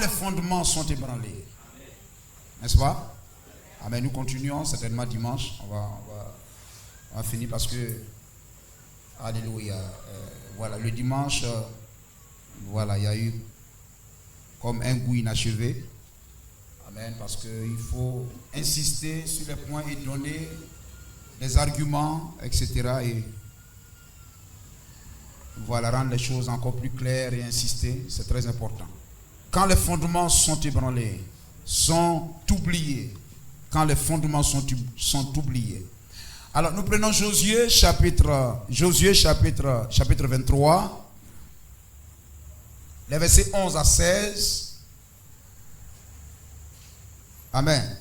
les fondements sont ébranlés. N'est-ce pas? Amen. Nous continuons certainement dimanche. On va finir parce que, alléluia, voilà, le dimanche, voilà, il y a eu comme un goût inachevé. Amen. Parce qu'il faut insister sur les points et donner des arguments, etc. Et voilà, rendre les choses encore plus claires et insister, c'est très important. Quand les fondements sont ébranlés, sont oubliés, quand les fondements sont oubliés. Alors nous prenons Josué chapitre 23, les versets 11 à 16. Amen.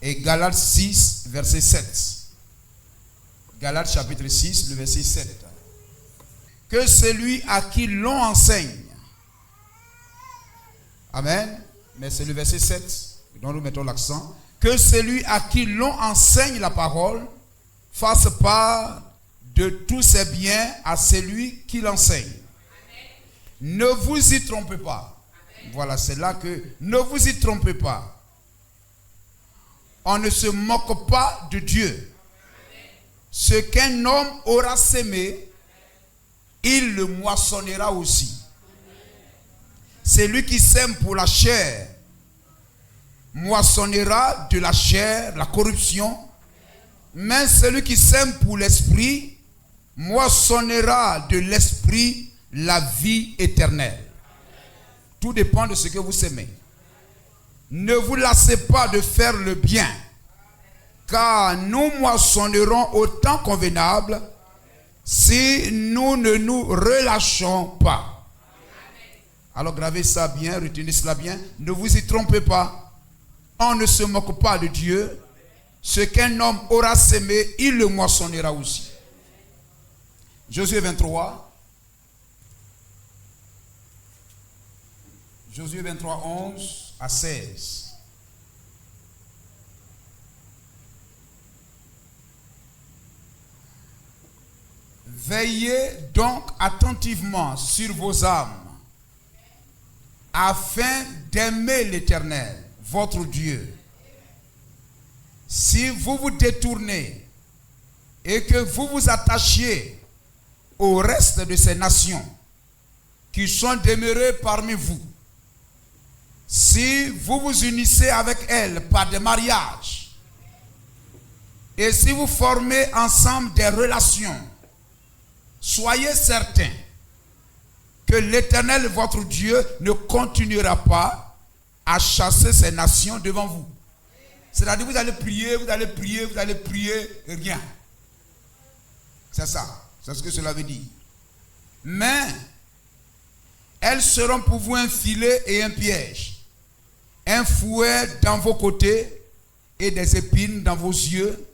Et Galates 6, verset 7. Galates chapitre 6, le verset 7. Que celui à qui l'on enseigne. Amen. Mais c'est le verset 7 dont nous mettons l'accent. Que celui à qui l'on enseigne la parole fasse part de tous ses biens à celui qui l'enseigne. Ne vous y trompez pas. Voilà, c'est là que ne vous y trompez pas. On ne se moque pas de Dieu. Ce qu'un homme aura sémé, il le moissonnera aussi. Celui qui sème pour la chair moissonnera de la chair la corruption, mais celui qui sème pour l'esprit moissonnera de l'esprit la vie éternelle. Tout dépend de ce que vous semez. Ne vous lassez pas de faire le bien, car nous moissonnerons au temps convenable si nous ne nous relâchons pas. Alors gravez ça bien, retenez cela bien. Ne vous y trompez pas. On ne se moque pas de Dieu. Ce qu'un homme aura sémé, il le moissonnera aussi. Josué 23. Josué 23, 11 à 16. Veillez donc attentivement sur vos âmes, afin d'aimer l'Éternel, votre Dieu. Si vous vous détournez et que vous vous attachiez au reste de ces nations qui sont demeurées parmi vous, si vous vous unissez avec elles par des mariages, et si vous formez ensemble des relations, soyez certains que l'Éternel, votre Dieu, ne continuera pas à chasser ces nations devant vous. C'est-à-dire vous allez prier, vous allez prier, vous allez prier, et rien. C'est ça. C'est ce que cela veut dire. Mais elles seront pour vous un filet et un piège, un fouet dans vos côtés et des épines dans vos yeux,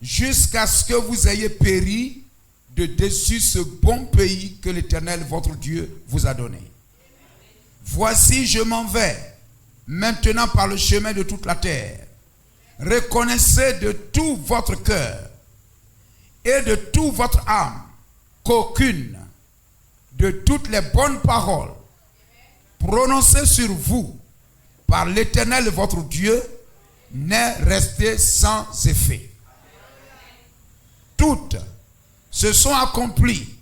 jusqu'à ce que vous ayez péri de dessus ce bon pays que l'Éternel, votre Dieu, vous a donné. Voici, je m'en vais maintenant par le chemin de toute la terre. Reconnaissez de tout votre cœur et de toute votre âme qu'aucune de toutes les bonnes paroles prononcées sur vous par l'Éternel, votre Dieu, n'est restée sans effet. Toutes se sont accomplies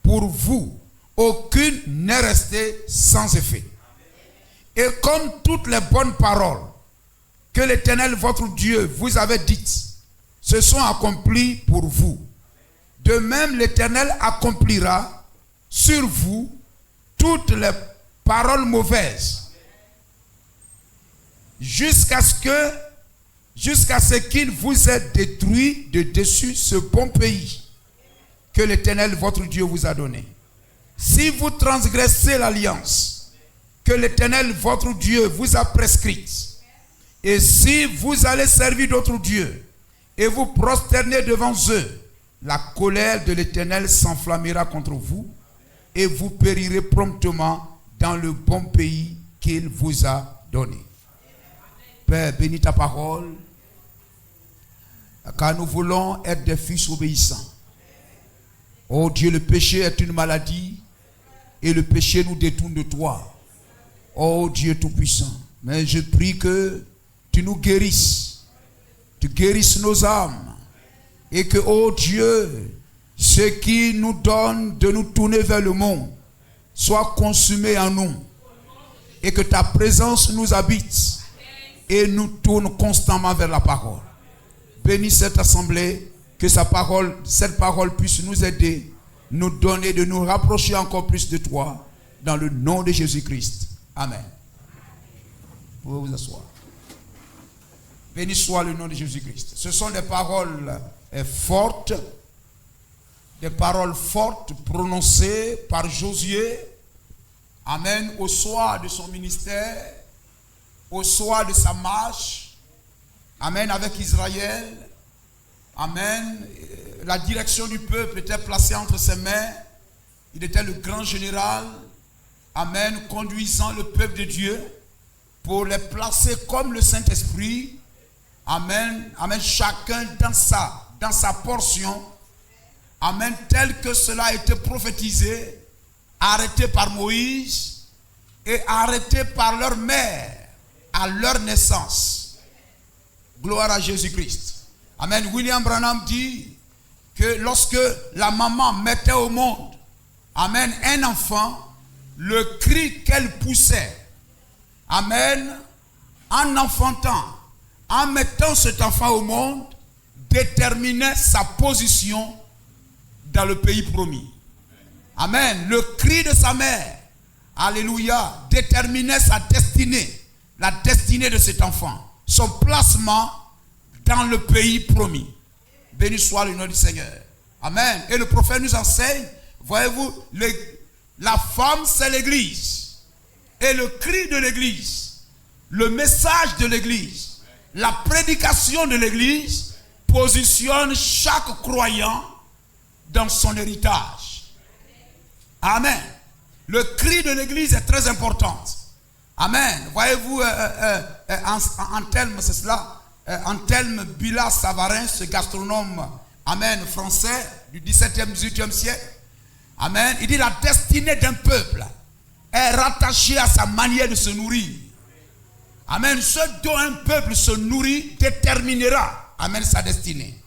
pour vous, aucune n'est restée sans effet. Et comme toutes les bonnes paroles que l'Éternel, votre Dieu, vous avait dites, se sont accomplies pour vous, de même l'Éternel accomplira sur vous toutes les paroles mauvaises, jusqu'à ce qu'il vous ait détruit de dessus ce bon pays que l'Éternel, votre Dieu, vous a donné. Si vous transgressez l'alliance que l'Éternel, votre Dieu, vous a prescrite, et si vous allez servir d'autres dieux et vous prosterner devant eux, la colère de l'Éternel s'enflammera contre vous et vous périrez promptement dans le bon pays qu'il vous a donné. Père, bénis ta parole, car nous voulons être des fils obéissants. Oh Dieu, le péché est une maladie et le péché nous détourne de toi. Oh Dieu Tout-Puissant, mais je prie que tu nous guérisses. Tu guérisses nos âmes. Et que, oh Dieu, ce qui nous donne de nous tourner vers le monde soit consumé en nous. Et que ta présence nous habite et nous tourne constamment vers la parole. Bénis cette assemblée, que cette parole puisse nous aider, nous donner, de nous rapprocher encore plus de toi, dans le nom de Jésus-Christ. Amen. Vous pouvez vous asseoir. Béni soit le nom de Jésus-Christ. Ce sont des paroles fortes, prononcées par Josué. Amen. Au soir de son ministère, au soir de sa marche. Amen. Avec Israël. Amen. La direction du peuple était placée entre ses mains. Il était le grand général. Amen. Conduisant le peuple de Dieu pour les placer comme le Saint-Esprit. Amen. Amen. Chacun dans sa portion. Amen. Tel que cela a été prophétisé, arrêté par Moïse et arrêté par leur mère à leur naissance. Gloire à Jésus-Christ. Amen. William Branham dit que lorsque la maman mettait au monde, amen, un enfant, le cri qu'elle poussait, amen, en enfantant, en mettant cet enfant au monde, déterminait sa position dans le pays promis. Amen. Le cri de sa mère, alléluia, déterminait sa destinée, la destinée de cet enfant, son placement dans le pays promis. Béni soit le nom du Seigneur. Amen. Et le prophète nous enseigne, voyez-vous, la femme c'est l'église. Et le cri de l'église, le message de l'église, la prédication de l'église positionne chaque croyant dans son héritage. Amen. Le cri de l'église est très important. Amen. Voyez-vous, c'est cela. Antelme Bilas Savarin, ce gastronome, amen, français du 17e, 18e siècle. Amen. Il dit la destinée d'un peuple est rattachée à sa manière de se nourrir. Amen. Ce dont un peuple se nourrit déterminera, amen, sa destinée.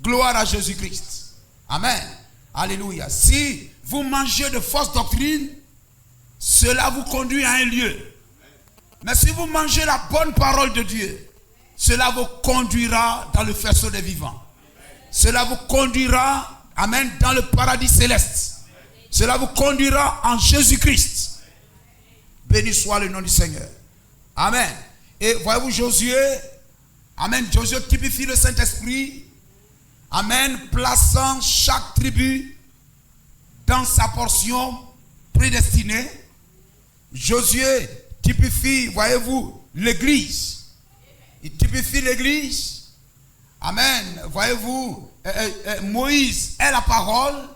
Gloire à Jésus-Christ. Amen. Alléluia. Si vous mangez de fausses doctrines, cela vous conduit à un lieu. Mais si vous mangez la bonne parole de Dieu, cela vous conduira dans le faisceau des vivants. Cela vous conduira, amen, dans le paradis céleste. Cela vous conduira en Jésus-Christ. Béni soit le nom du Seigneur. Amen. Et voyez-vous Josué, amen, Josué typifie le Saint-Esprit, amen, plaçant chaque tribu dans sa portion prédestinée. Josué typifie, voyez-vous, l'église. Il typifie l'église. Amen. Voyez-vous, Moïse est la parole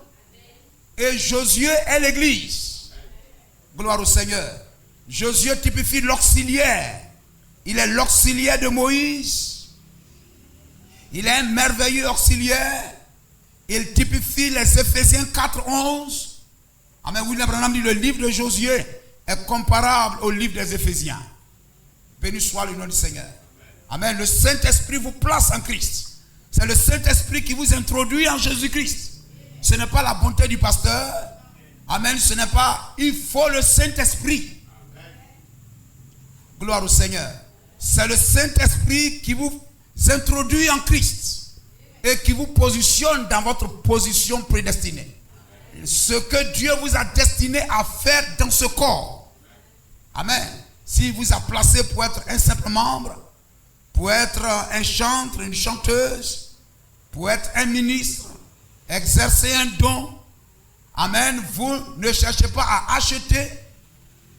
et Josué est l'église. Gloire au Seigneur. Josué typifie l'auxiliaire. Il est l'auxiliaire de Moïse. Il est un merveilleux auxiliaire. Il typifie les Éphésiens 4:11. Amen. William Branham dit le livre de Josué est comparable au livre des Éphésiens. Béni soit le nom du Seigneur. Amen. Le Saint-Esprit vous place en Christ. C'est le Saint-Esprit qui vous introduit en Jésus-Christ. Ce n'est pas la bonté du pasteur. Amen. Ce n'est pas... Il faut le Saint-Esprit. Gloire au Seigneur. C'est le Saint-Esprit qui vous introduit en Christ et qui vous positionne dans votre position prédestinée. Ce que Dieu vous a destiné à faire dans ce corps. Amen. S'il vous a placé pour être un simple membre, pour être un chanteur, une chanteuse, pour être un ministre, exercer un don, amen, vous ne cherchez pas à acheter,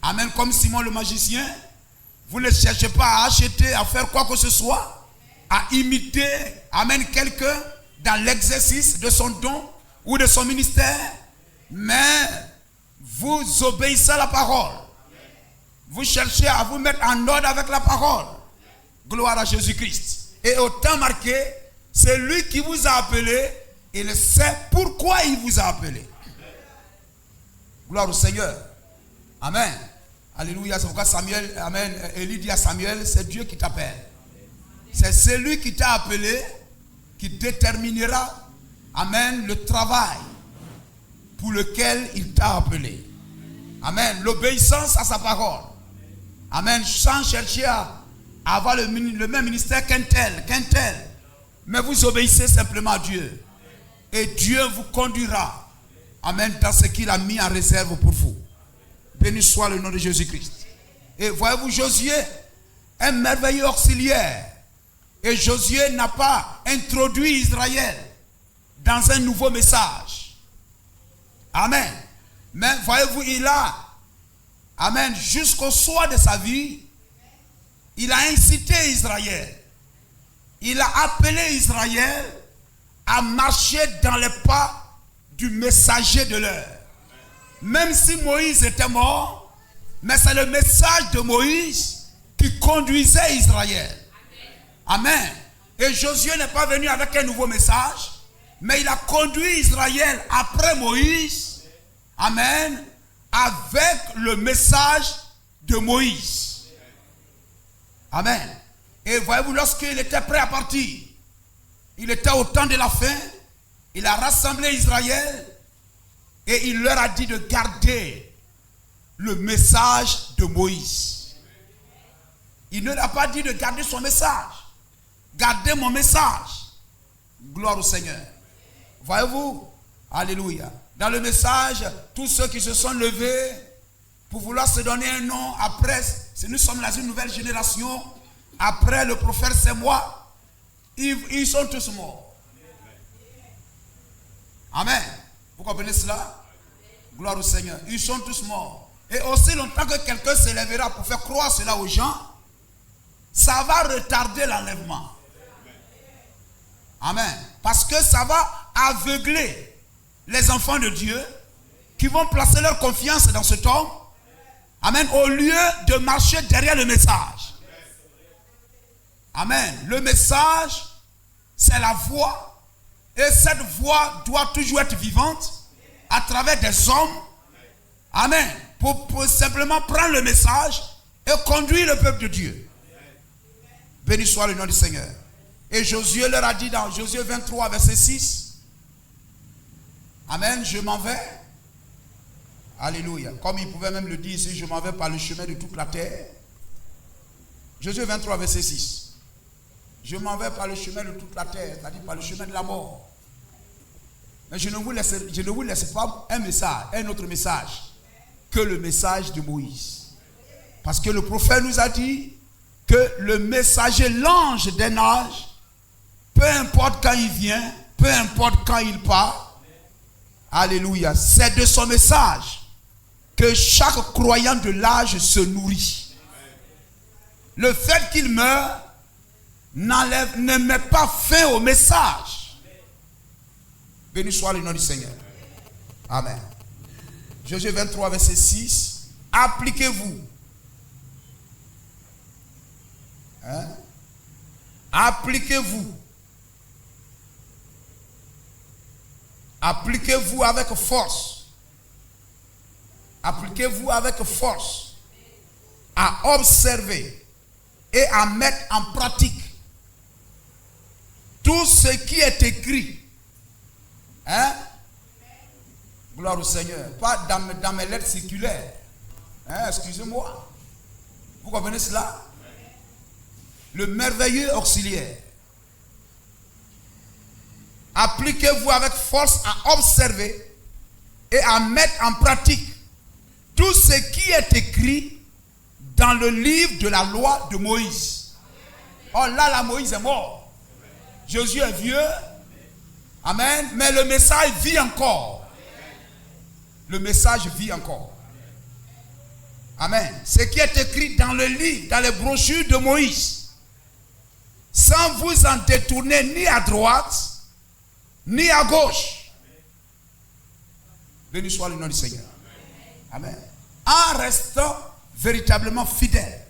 amen, comme Simon le magicien, vous ne cherchez pas à acheter, à faire quoi que ce soit, à imiter, amen, quelqu'un dans l'exercice de son don ou de son ministère, mais vous obéissez à la parole. Vous cherchez à vous mettre en ordre avec la parole. Gloire à Jésus-Christ. Et au temps marqué, c'est lui qui vous a appelé. Il sait pourquoi il vous a appelé. Gloire au Seigneur. Amen. Alléluia. C'est pourquoi Samuel, amen, Élie dit à Samuel, c'est Dieu qui t'appelle. C'est celui qui t'a appelé qui déterminera, amen, le travail pour lequel il t'a appelé. Amen. L'obéissance à sa parole. Amen. Sans chercher à avoir le même ministère qu'un tel. Mais vous obéissez simplement à Dieu. Et Dieu vous conduira. Amen. Dans ce qu'il a mis en réserve pour vous. Béni soit le nom de Jésus-Christ. Et voyez-vous, Josué, un merveilleux auxiliaire. Et Josué n'a pas introduit Israël dans un nouveau message. Amen. Mais voyez-vous, il a, amen, jusqu'au soir de sa vie, il a incité Israël. Il a appelé Israël à marcher dans les pas du messager de l'heure. Même si Moïse était mort, mais c'est le message de Moïse qui conduisait Israël. Amen. Et Josué n'est pas venu avec un nouveau message, mais il a conduit Israël après Moïse. Amen. Avec le message de Moïse. Amen. Et voyez-vous, lorsqu'il était prêt à partir, il était au temps de la fin, il a rassemblé Israël et il leur a dit de garder le message de Moïse. Il ne leur a pas dit de garder son message. Gardez mon message. Gloire au Seigneur. Voyez-vous, alléluia. Dans le message, tous ceux qui se sont levés pour vouloir se donner un nom après, si nous sommes dans une nouvelle génération, après le prophète c'est moi, ils sont tous morts. Amen. Vous comprenez cela? Gloire au Seigneur. Ils sont tous morts. Et aussi longtemps que quelqu'un se lèvera pour faire croire cela aux gens, ça va retarder l'enlèvement. Amen. Parce que ça va aveugler les enfants de Dieu qui vont placer leur confiance dans cet homme. Amen. Au lieu de marcher derrière le message. Amen. Le message, c'est la voix. Et cette voix doit toujours être vivante à travers des hommes. Amen. Pour simplement prendre le message et conduire le peuple de Dieu. Béni soit le nom du Seigneur. Et Josué leur a dit dans Josué 23, verset 6. Amen, je m'en vais. Alléluia. Comme il pouvait même le dire ici, je m'en vais par le chemin de toute la terre. Josué 23, verset 6. Je m'en vais par le chemin de toute la terre, c'est-à-dire par le chemin de la mort. Mais je ne vous laisse pas un message, un autre message que le message de Moïse. Parce que le prophète nous a dit que le messager, l'ange d'un âge, peu importe quand il vient, peu importe quand il part, alléluia, c'est de son message que chaque croyant de l'âge se nourrit. Le fait qu'il meure ne met pas fin au message. Béni soit le nom du Seigneur. Amen. Josué 23, verset 6. Appliquez-vous. Hein? Appliquez-vous. Appliquez-vous avec force. Appliquez-vous avec force à observer et à mettre en pratique tout ce qui est écrit. Hein? Gloire au Seigneur. Pas dans mes lettres circulaires. Hein? Excusez-moi. Vous comprenez cela? Le merveilleux auxiliaire. Appliquez-vous avec force à observer et à mettre en pratique tout ce qui est écrit dans le livre de la loi de Moïse. Oh là, Moïse est mort. Jésus est vieux. Amen. Mais le message vit encore. Le message vit encore. Amen. Ce qui est écrit dans le livre, dans les brochures de Moïse, sans vous en détourner ni à droite, ni à gauche. Béni soit le nom du Seigneur. Amen. En restant véritablement fidèle.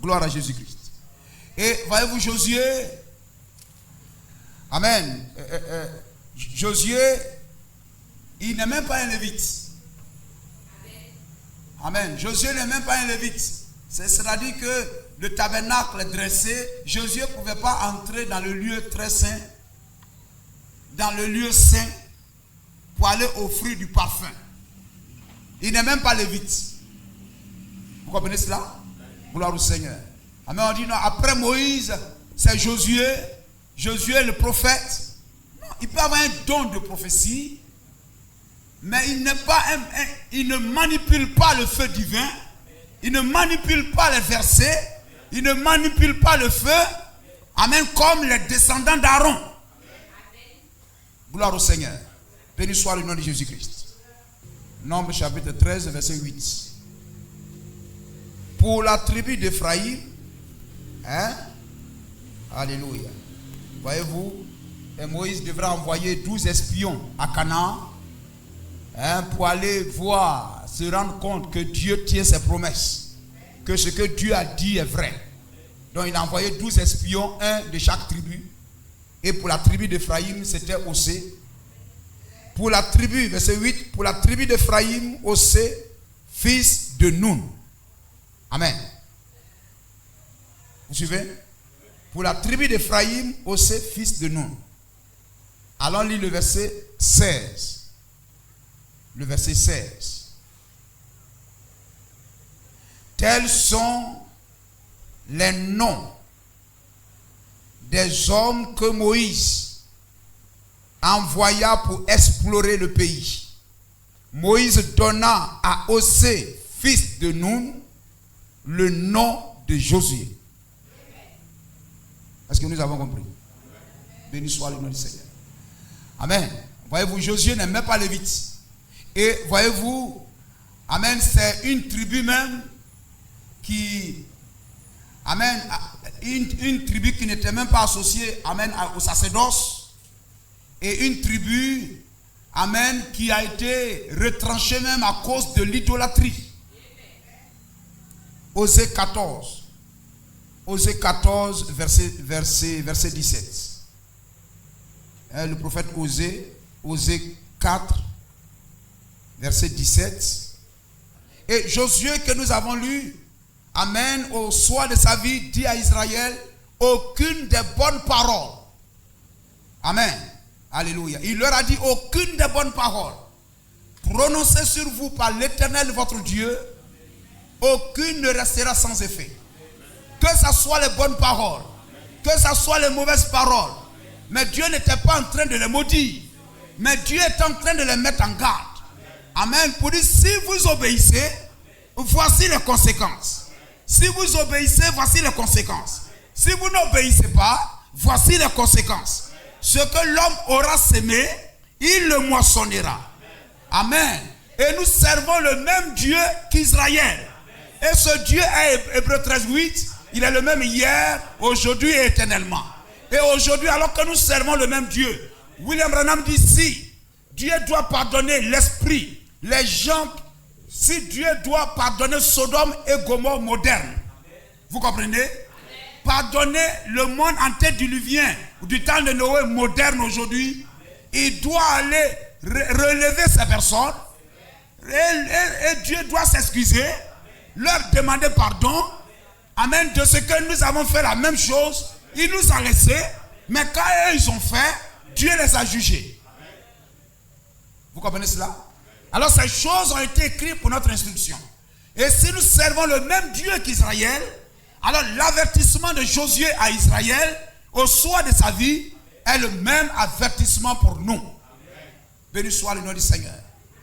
Gloire à Jésus-Christ. Et voyez-vous, Josué, amen, Josué, il n'est même pas un lévite. Amen. Josué n'est même pas un lévite. C'est-à-dire que le tabernacle dressé, Josué ne pouvait pas entrer dans le lieu très saint, dans le lieu saint, pour aller offrir du parfum. Il n'est même pas lévite. Vous comprenez cela? Gloire au Seigneur. Amen. On dit non, après Moïse, c'est Josué. Josué le prophète. Non, il peut avoir un don de prophétie, mais il n'est pas il ne manipule pas le feu divin. Il ne manipule pas les versets. Il ne manipule pas le feu. Amen. Comme les descendants d'Aaron. Gloire au Seigneur. Béni soit le nom de Jésus-Christ. Nombre chapitre 13, verset 8. Pour la tribu d'Éphraïm, hein? Alléluia. Voyez-vous, et Moïse devra envoyer 12 espions à Canaan, hein, pour aller voir, se rendre compte que Dieu tient ses promesses, que ce que Dieu a dit est vrai. Donc il a envoyé 12 espions, un de chaque tribu. Et pour la tribu d'Éphraïm, c'était Osée. Pour la tribu, verset 8, pour la tribu d'Éphraïm, Osée, fils de Nun. Amen. Vous suivez? Pour la tribu d'Éphraïm, Osée, fils de Nun. Allons lire le verset 16. Le verset 16. Tels sont les noms des hommes que Moïse envoya pour explorer le pays. Moïse donna à Osée, fils de Nun, le nom de Josué. Est-ce que nous avons compris? Béni soit le nom du Seigneur. Amen. Voyez-vous, Josué n'est même pas lévite. Et voyez-vous, amen, c'est une tribu même qui, amen, une tribu qui n'était même pas associée, amen, au sacerdoce. Et une tribu, amen, qui a été retranchée même à cause de l'idolâtrie. Osée 14. Osée 14, verset 17. Le prophète Osée 4, verset 17. Et Josué que nous avons lu, amen, au soir de sa vie, dit à Israël, aucune des bonnes paroles. Amen. Alléluia. Il leur a dit aucune des bonnes paroles prononcées sur vous par l'Éternel votre Dieu, aucune ne restera sans effet. Que ce soit les bonnes paroles, que ce soit les mauvaises paroles. Mais Dieu n'était pas en train de les maudire, mais Dieu est en train de les mettre en garde. Amen. Pour dire, si vous obéissez, voici les conséquences. Si vous obéissez, voici les conséquences. Si vous n'obéissez pas, voici les conséquences. Ce que l'homme aura sémé, il le moissonnera. Amen. Et nous servons le même Dieu qu'Israël. Et ce Dieu est Hébreux 13, 8. Il est le même hier, aujourd'hui et éternellement. Et aujourd'hui, alors que nous servons le même Dieu, William Branham dit, si Dieu doit pardonner l'esprit, les gens, si Dieu doit pardonner Sodome et Gomorrhe moderne, vous comprenez? Pardonner le monde antédiluvien du temps de Noé moderne aujourd'hui, il doit aller relever ces personnes et Dieu doit s'excuser, leur demander pardon. Amen. De ce que nous avons fait la même chose, il nous a laissés, mais quand eux ils ont fait, Dieu les a jugés. Vous comprenez cela? Alors ces choses ont été écrites pour notre instruction. Et si nous servons le même Dieu qu'Israël, alors l'avertissement de Josué à Israël au soir de sa vie est le même avertissement pour nous. Béni soit le nom du Seigneur.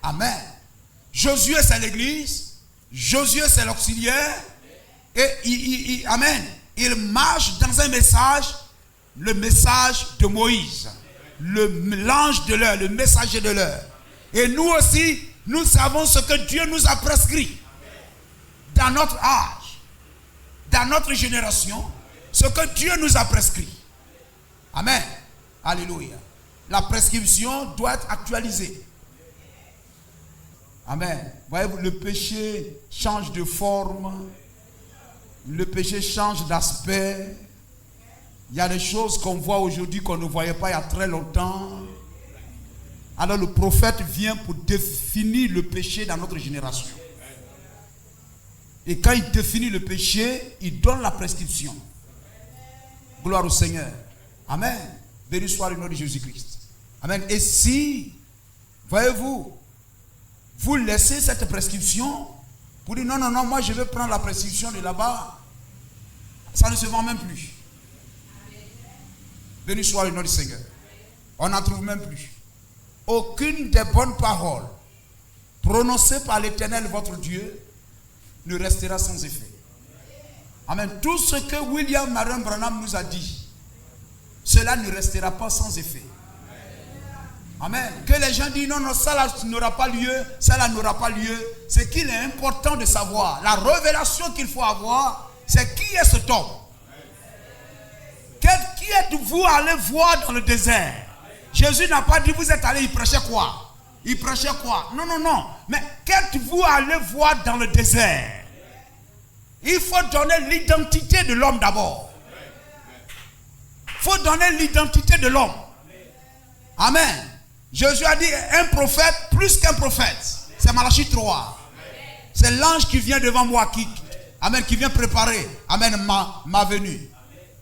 Amen. Josué c'est l'église, Josué c'est l'auxiliaire, et amen, il marche dans un message, le message de Moïse, l'ange de l'heure, le messager de l'heure. Et nous aussi, nous savons ce que Dieu nous a prescrit dans notre âge, dans notre génération, ce que Dieu nous a prescrit. Amen. Alléluia. La prescription doit être actualisée. Amen. Voyez-vous, le péché change de forme, le péché change d'aspect. Il y a des choses qu'on voit aujourd'hui qu'on ne voyait pas il y a très longtemps. Alors le prophète vient pour définir le péché dans notre génération. Et quand il définit le péché, il donne la prescription. Gloire au Seigneur. Amen. Béni soit le nom de Jésus-Christ. Amen. Et si, voyez-vous, vous laissez cette prescription pour dire non, non, non, moi je vais prendre la prescription de là-bas, ça ne se vend même plus. Béni soit le nom du Seigneur. On n'en trouve même plus. Aucune des bonnes paroles prononcées par l'Éternel votre Dieu ne restera sans effet. Amen. Tout ce que William Marion Branham nous a dit, cela ne restera pas sans effet. Amen. Que les gens disent non, non, ça là n'aura pas lieu, ça là n'aura pas lieu. Ce qu'il est important de savoir, la révélation qu'il faut avoir, c'est qui est cet homme. Qui êtes-vous allé voir dans le désert? Jésus n'a pas dit vous êtes allé, il prêchait quoi? Il prêchait quoi? Non, non, non. Mais qu'êtes-vous allé voir dans le désert? Il faut donner l'identité de l'homme d'abord. Il faut donner l'identité de l'homme. Amen. Jésus a dit un prophète plus qu'un prophète. C'est Malachie 3. C'est l'ange qui vient devant moi, qui vient préparer, amen, ma venue.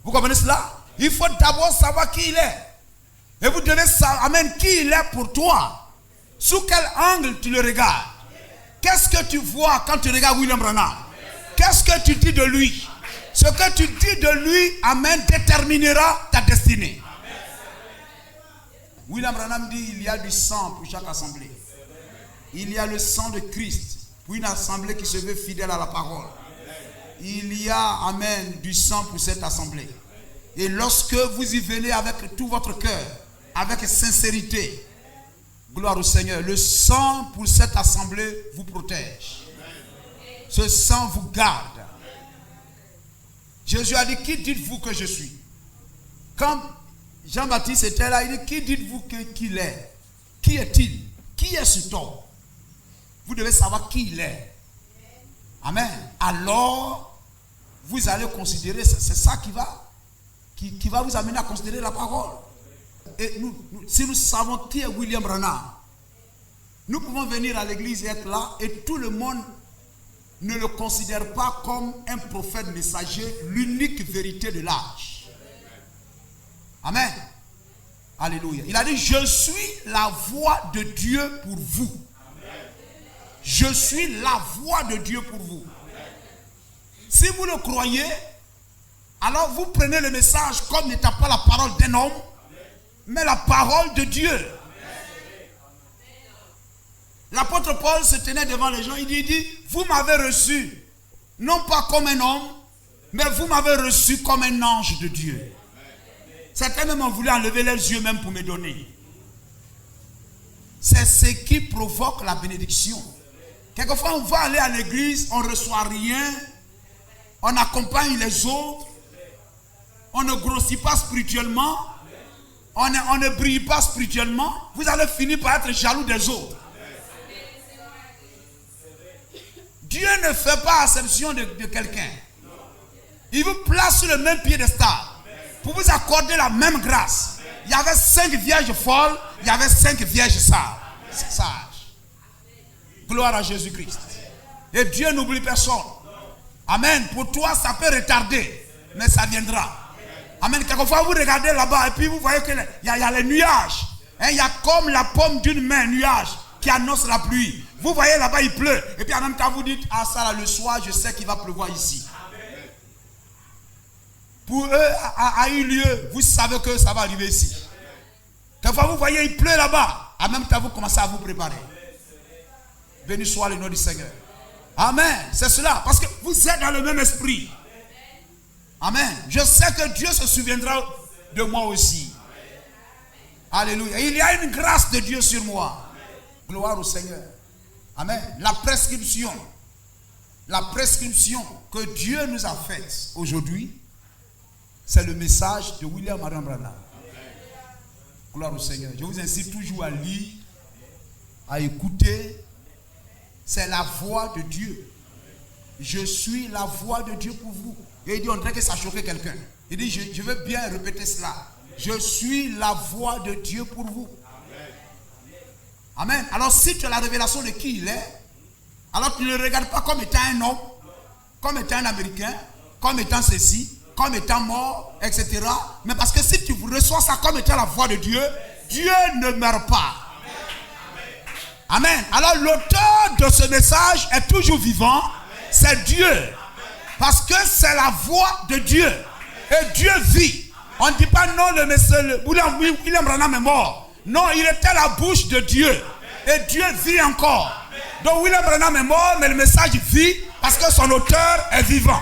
Vous comprenez cela? Il faut d'abord savoir qui il est. Et vous devez savoir, amen, qui il est pour toi. Sous quel angle tu le regardes? Qu'est-ce que tu vois quand tu regardes William Branham? Qu'est-ce que tu dis de lui? Ce que tu dis de lui, amen, déterminera ta destinée. William Branham dit il y a du sang pour chaque assemblée. Il y a le sang de Christ pour une assemblée qui se veut fidèle à la parole. Il y a, amen, du sang pour cette assemblée. Et lorsque vous y venez avec tout votre cœur, avec sincérité, gloire au Seigneur, le sang pour cette assemblée vous protège. Ce sang vous garde. Jésus a dit, qui dites-vous que je suis? Quand Jean-Baptiste était là, il dit, qui dites-vous qu'il est? Qui est-il? Qui est cet homme? Vous devez savoir qui il est. Amen. Alors, vous allez considérer, c'est ça qui va vous amener à considérer la parole. Et si nous savons qui est William Branham, nous pouvons venir à l'église et être là, et tout le monde ne le considère pas comme un prophète messager, l'unique vérité de l'âge. Amen. Alléluia. Il a dit, je suis la voix de Dieu pour vous. Je suis la voix de Dieu pour vous. Si vous le croyez, alors vous prenez le message comme n'étant pas la parole d'un homme, mais la parole de Dieu. L'apôtre Paul se tenait devant les gens, il dit, vous m'avez reçu, non pas comme un homme, mais vous m'avez reçu comme un ange de Dieu. Certains même ont voulu enlever leurs yeux même pour me donner. C'est ce qui provoque la bénédiction. Quelquefois on va aller à l'église, on ne reçoit rien, on accompagne les autres, on ne grossit pas spirituellement, on ne brille pas spirituellement, vous allez finir par être jaloux des autres. Dieu ne fait pas acception de quelqu'un. Il vous place sur le même piédestal pour vous accorder la même grâce. Il y avait 5 vierges folles, il y avait 5 vierges sages. Gloire à Jésus-Christ. Et Dieu n'oublie personne. Amen. Pour toi, ça peut retarder, mais ça viendra. Amen. Quelquefois, vous regardez là-bas et puis vous voyez qu'il y a les nuages. Il y a comme la paume d'une main, nuage qui annonce la pluie. Vous voyez là-bas, il pleut. Et puis en même temps, vous dites, ah ça là, le soir, je sais qu'il va pleuvoir ici. Pour eux, a eu lieu, vous savez que ça va arriver ici. Quelquefois, vous voyez, il pleut là-bas. En même temps, vous commencez à vous préparer. Béni soit le nom du Seigneur. Amen. C'est cela. Parce que vous êtes dans le même esprit. Amen. Je sais que Dieu se souviendra de moi aussi. Alléluia. Il y a une grâce de Dieu sur moi. Gloire au Seigneur. Amen. La prescription que Dieu nous a faite aujourd'hui, c'est le message de William Marion Branham. Gloire au Seigneur. Je vous incite toujours à lire, à écouter. C'est la voix de Dieu. Je suis la voix de Dieu pour vous. Et il dit, on dirait que ça choquait quelqu'un. Il dit, je veux bien répéter cela. Je suis la voix de Dieu pour vous. Amen. Alors si tu as la révélation de qui il est, alors tu ne le regardes pas comme étant un homme, comme étant un Américain, comme étant ceci, comme étant mort, etc. Mais parce que si tu reçois ça comme étant la voix de Dieu, Dieu ne meurt pas. Amen. Alors l'auteur de ce message est toujours vivant, c'est Dieu. Parce que c'est la voix de Dieu. Et Dieu vit. On ne dit pas non, le monsieur William Branham est mort. Non, il était la bouche de Dieu. Et Dieu vit encore. Donc William Branham est mort, mais le message vit parce que son auteur est vivant.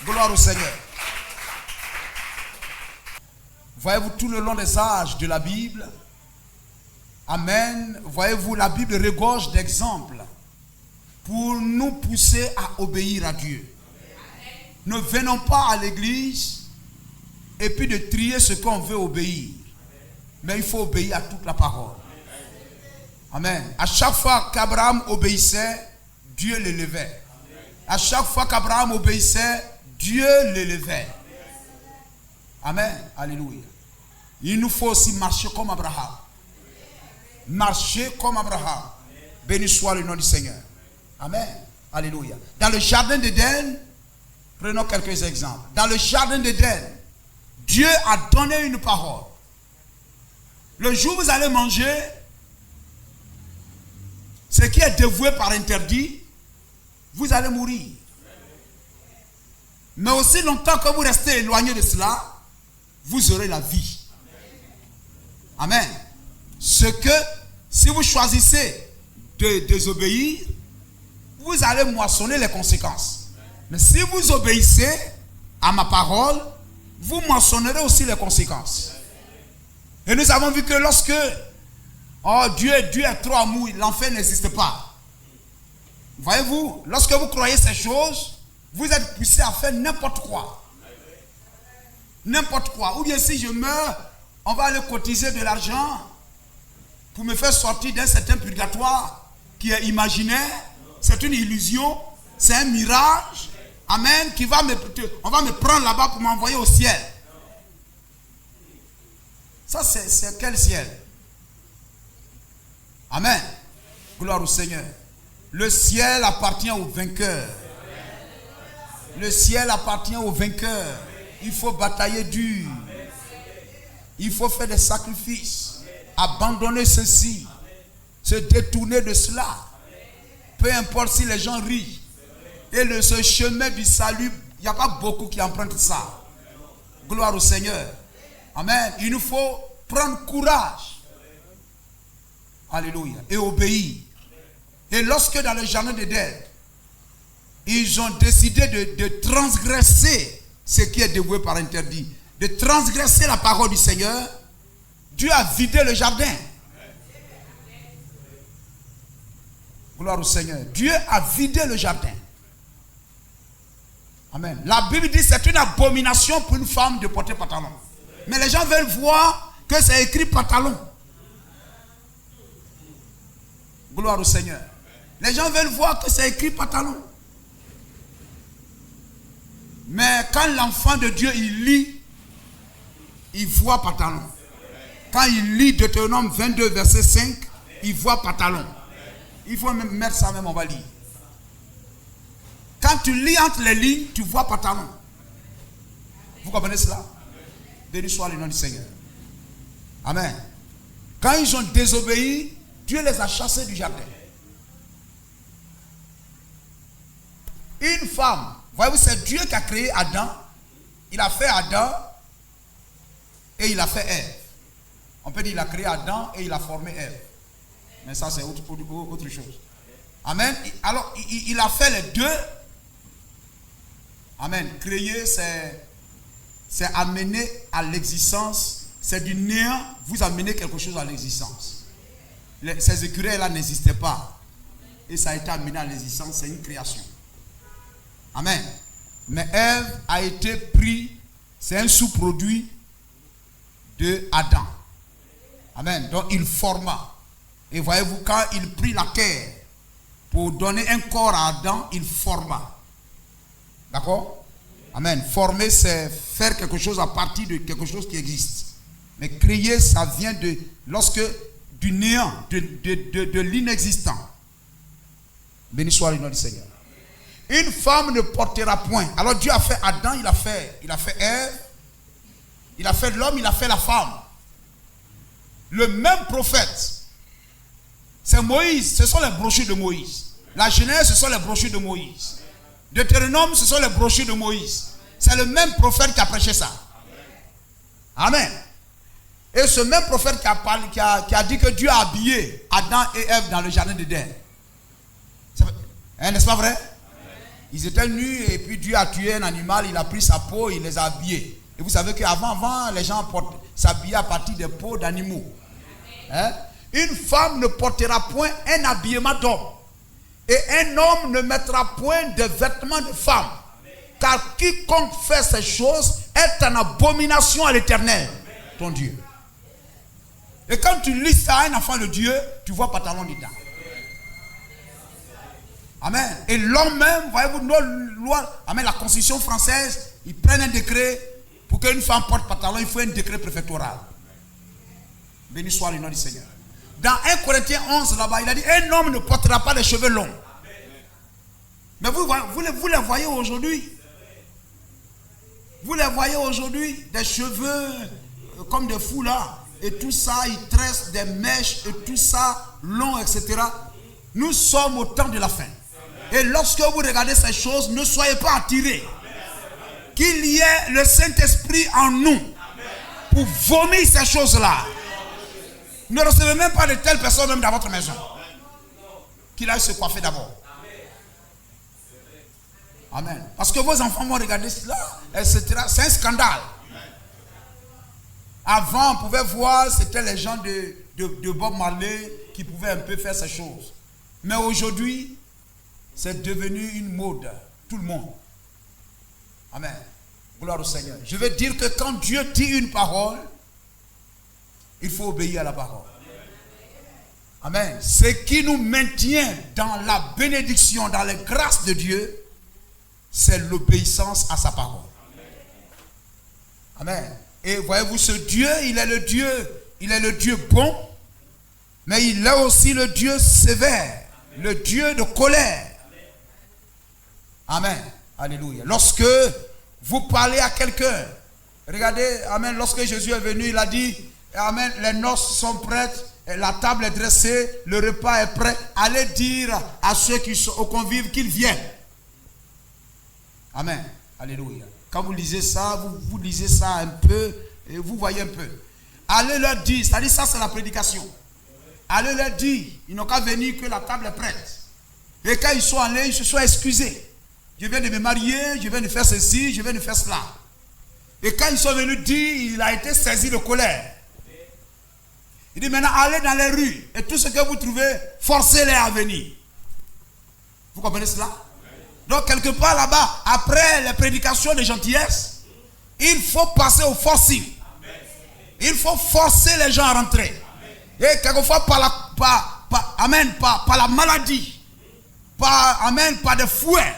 Gloire au Seigneur. Voyez-vous tout le long des âges de la Bible. Amen. Voyez-vous, la Bible regorge d'exemples pour nous pousser à obéir à Dieu. Ne venons pas à l'église et puis de trier ce qu'on veut obéir. Mais il faut obéir à toute la parole. Amen. À chaque fois qu'Abraham obéissait, Dieu l'élevait. À chaque fois qu'Abraham obéissait, Dieu l'élevait. Amen. Alléluia. Il nous faut aussi marcher comme Abraham. Marcher comme Abraham. Béni soit le nom du Seigneur. Amen. Alléluia. Dans le jardin d'Éden, prenons quelques exemples. Dans le jardin d'Éden, Dieu a donné une parole. Le jour où vous allez manger ce qui est dévoué par interdit, vous allez mourir. Mais aussi longtemps que vous restez éloigné de cela, vous aurez la vie. Amen. Ce que, si vous choisissez de désobéir, vous allez moissonner les conséquences. Mais si vous obéissez à ma parole, vous moissonnerez aussi les conséquences. Et nous avons vu que lorsque Dieu est trop amour, l'enfer n'existe pas. Voyez-vous, lorsque vous croyez ces choses, vous êtes poussé à faire n'importe quoi. N'importe quoi. Ou bien si je meurs, on va aller cotiser de l'argent pour me faire sortir d'un certain purgatoire qui est imaginaire. C'est une illusion. C'est un mirage. Amen. On va me prendre là-bas pour m'envoyer au ciel. Ça, c'est quel ciel? Amen. Gloire au Seigneur. Le ciel appartient aux vainqueurs. Le ciel appartient aux vainqueurs. Il faut batailler dur. Il faut faire des sacrifices. Abandonner ceci. Se détourner de cela. Peu importe si les gens rient. Et ce chemin du salut, il n'y a pas beaucoup qui empruntent ça. Gloire au Seigneur. Amen. Il nous faut prendre courage. Alléluia. Et obéir. Et lorsque dans le jardin d'Éden, ils ont décidé de transgresser ce qui est dévoué par interdit, de transgresser la parole du Seigneur, Dieu a vidé le jardin. Gloire au Seigneur. Dieu a vidé le jardin. Amen. La Bible dit que c'est une abomination pour une femme de porter pantalon. Mais les gens veulent voir que c'est écrit pantalon. Gloire au Seigneur. Les gens veulent voir que c'est écrit pantalon. Mais quand l'enfant de Dieu, il lit, il voit pantalon. Quand il lit Deutéronome 22, verset 5, il voit pantalon. Il faut même mettre ça même, on va lire. Quand tu lis entre les lignes, tu vois pantalon. Vous comprenez cela? Béni soit le nom du Seigneur. Amen. Quand ils ont désobéi, Dieu les a chassés du jardin. Une femme, voyez-vous, c'est Dieu qui a créé Adam. Il a fait Adam et il a fait Ève. On peut dire qu'il a créé Adam et il a formé Ève. Mais ça, c'est autre chose. Amen. Alors, il a fait les deux. Amen. Créer, c'est amener à l'existence. C'est du néant, vous amenez quelque chose à l'existence. Ces écureuils-là n'existaient pas. Et ça a été amené à l'existence, c'est une création. Amen. Mais Ève a été pris, c'est un sous-produit de Adam. Amen. Donc il forma. Et voyez-vous, quand il prit la terre pour donner un corps à Adam, il forma. D'accord? Amen. Former, c'est faire quelque chose à partir de quelque chose qui existe. Mais créer, ça vient du néant, de l'inexistant. Béni soit le nom du Seigneur. Une femme ne portera point. Alors Dieu a fait Adam, il a fait Ève, il a fait l'homme, il a fait la femme. Le même prophète, c'est Moïse, ce sont les brochures de Moïse. La Genèse, ce sont les brochures de Moïse. Deutéronome, ce sont les brochures de Moïse. C'est le même prophète qui a prêché ça. Amen. Et ce même prophète qui a dit que Dieu a habillé Adam et Ève dans le jardin d'Éden. N'est-ce pas vrai? Ils étaient nus et puis Dieu a tué un animal, il a pris sa peau, il les a habillés. Et vous savez qu'avant, les gens s'habillaient à partir des peaux d'animaux. Hein? Une femme ne portera point un habillement d'homme. Et un homme ne mettra point de vêtements de femme. Car quiconque fait ces choses est en abomination à l'Éternel, ton Dieu. Et quand tu lis ça à un enfant de Dieu, tu vois pantalon dedans. Amen. Et l'homme même, voyez-vous, nos lois, amen, la constitution française, ils prennent un décret pour qu'une femme porte pantalon, il faut un décret préfectoral. Béni soit le nom du Seigneur. Dans 1 Corinthiens 11, là-bas, il a dit, un homme ne portera pas les cheveux longs. Mais vous les voyez aujourd'hui. Vous les voyez aujourd'hui, des cheveux comme des foulards. Et tout ça, ils tressent des mèches et tout ça, long, etc. Nous sommes au temps de la fin. Et lorsque vous regardez ces choses, ne soyez pas attirés. Qu'il y ait le Saint-Esprit en nous pour vomir ces choses-là. Ne recevez même pas de telles personnes même dans votre maison. Qu'il aille se coiffer d'abord. Amen. Parce que vos enfants vont regarder cela, etc. C'est un scandale. Avant, on pouvait voir, c'était les gens de Bob Marley qui pouvaient un peu faire ces choses. Mais aujourd'hui, c'est devenu une mode. Tout le monde. Amen. Gloire au Seigneur. Je veux dire que quand Dieu dit une parole, il faut obéir à la parole. Amen. Ce qui nous maintient dans la bénédiction, dans les grâces de Dieu, c'est l'obéissance à sa parole. Amen. Et voyez-vous, ce Dieu, il est le Dieu bon, mais il est aussi le Dieu sévère, le Dieu de colère. Amen. Alléluia. Lorsque vous parlez à quelqu'un, regardez, amen, lorsque Jésus est venu, il a dit, amen, les noces sont prêtes, la table est dressée, le repas est prêt. Allez dire à ceux qui sont aux convives qu'ils viennent. Amen. Alléluia. Quand vous lisez ça, vous lisez ça un peu et vous voyez un peu. Allez leur dire, c'est-à-dire ça c'est la prédication. Allez leur dire, ils n'ont qu'à venir que la table est prête. Et quand ils sont allés, ils se sont excusés. Je viens de me marier, je viens de faire ceci, je viens de faire cela. Et quand ils sont venus dire, il a été saisi de colère. Il dit maintenant allez dans les rues et tout ce que vous trouvez, forcez-les à venir. Vous comprenez cela? Donc quelque part là-bas, après les prédications de gentillesse, il faut passer au forcing. Il faut forcer les gens à rentrer. Et quelquefois par la maladie, par des fouets,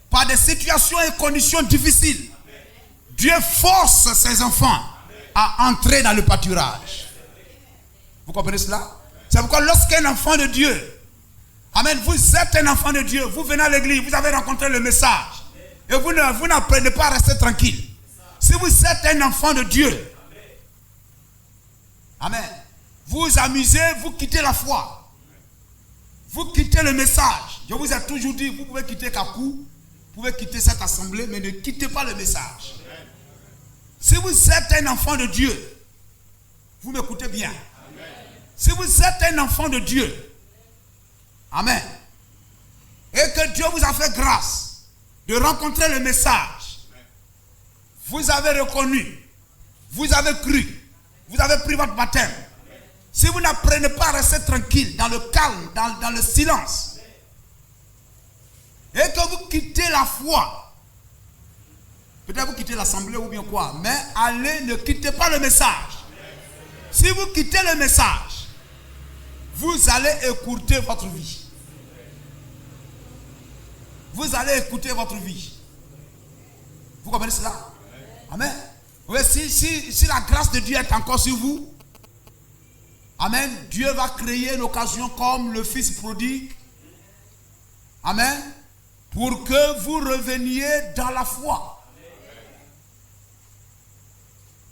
par des situations et conditions difficiles, Dieu force ses enfants à entrer dans le pâturage. Vous comprenez cela? C'est pourquoi lorsqu'un enfant de Dieu, amen, vous êtes un enfant de Dieu, vous venez à l'église, vous avez rencontré le message, et vous n'apprenez pas à rester tranquille. Si vous êtes un enfant de Dieu, amen, vous amusez, vous quittez la foi, vous quittez le message. Je vous ai toujours dit, vous pouvez quitter Kakou, vous pouvez quitter cette assemblée, mais ne quittez pas le message. Si vous êtes un enfant de Dieu, vous m'écoutez bien. Si vous êtes un enfant de Dieu, amen, et que Dieu vous a fait grâce de rencontrer le message, vous avez reconnu, vous avez cru, vous avez pris votre baptême. Si vous n'apprenez pas à rester tranquille, dans le calme, dans le silence, et que vous quittez la foi, peut-être vous quittez l'assemblée ou bien quoi, mais allez, ne quittez pas le message. Si vous quittez le message, vous allez écourter votre vie. Vous allez écouter votre vie. Vous comprenez cela? Amen. Oui, si la grâce de Dieu est encore sur vous, amen, Dieu va créer une occasion comme le fils prodigue. Amen. Pour que vous reveniez dans la foi.